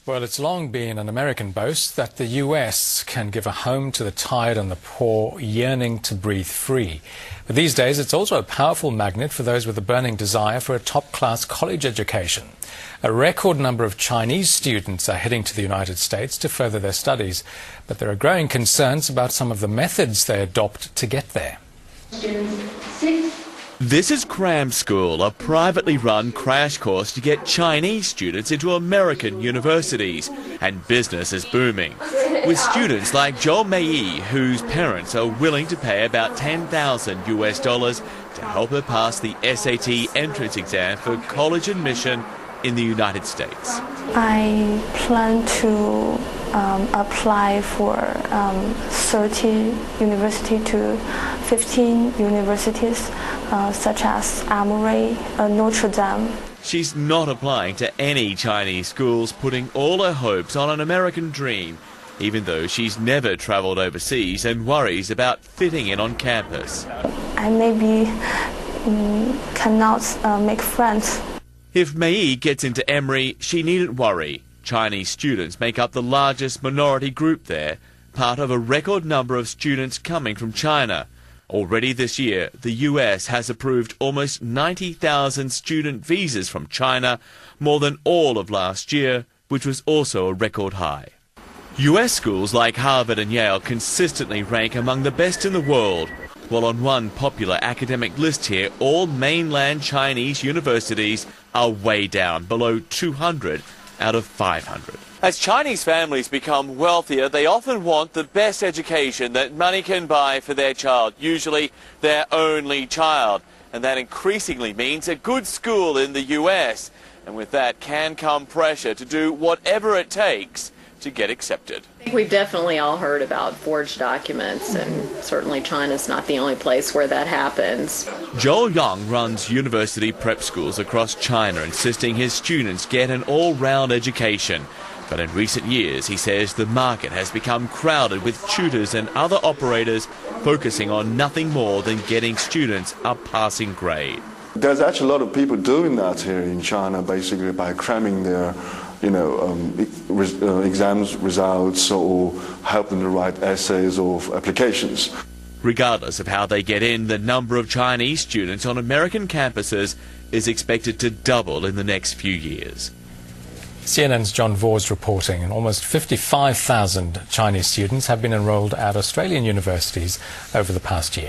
Well, it's long been an American boast that the US can give a home to the tired and the poor yearning to breathe free. But these days, it's also a powerful magnet for those with a burning desire for a top-class college education. A record number of Chinese students are heading to the United States to further their studies, but there are growing concerns about some of the methods they adopt to get there. This is Cram School, a privately run crash course to get Chinese students into American universities, and business is booming. With students like Joel Mei, whose parents are willing to pay about $10,000 US to help her pass the SAT entrance exam for college admission in the United States. I plan to apply for 30 universities to 15 universities, such as Emory, Notre Dame. She's not applying to any Chinese schools, putting all her hopes on an American dream, even though she's never travelled overseas and worries about fitting in on campus. I maybe cannot make friends. If Mei gets into Emory, she needn't worry. Chinese students make up the largest minority group there, part of a record number of students coming from China. Already this year, the US has approved almost 90,000 student visas from China, more than all of last year, which was also a record high. US schools like Harvard and Yale consistently rank among the best in the world, while on one popular academic list here, all mainland Chinese universities are way down, below 200 out of 500. As Chinese families become wealthier, they often want the best education that money can buy for their child, usually their only child. And that increasingly means a good school in the US. And with that can come pressure to do whatever it takes to get accepted. I think we've definitely all heard about forged documents, and certainly China's not the only place where that happens. Joel Young runs university prep schools across China, insisting his students get an all-round education. But in recent years, he says the market has become crowded with tutors and other operators focusing on nothing more than getting students a passing grade. There's actually a lot of people doing that here in China, basically by cramming their exams results or help them to write essays or applications. Regardless of how they get in, the number of Chinese students on American campuses is expected to double in the next few years. CNN's John Vors reporting, and almost 55,000 Chinese students have been enrolled at Australian universities over the past year.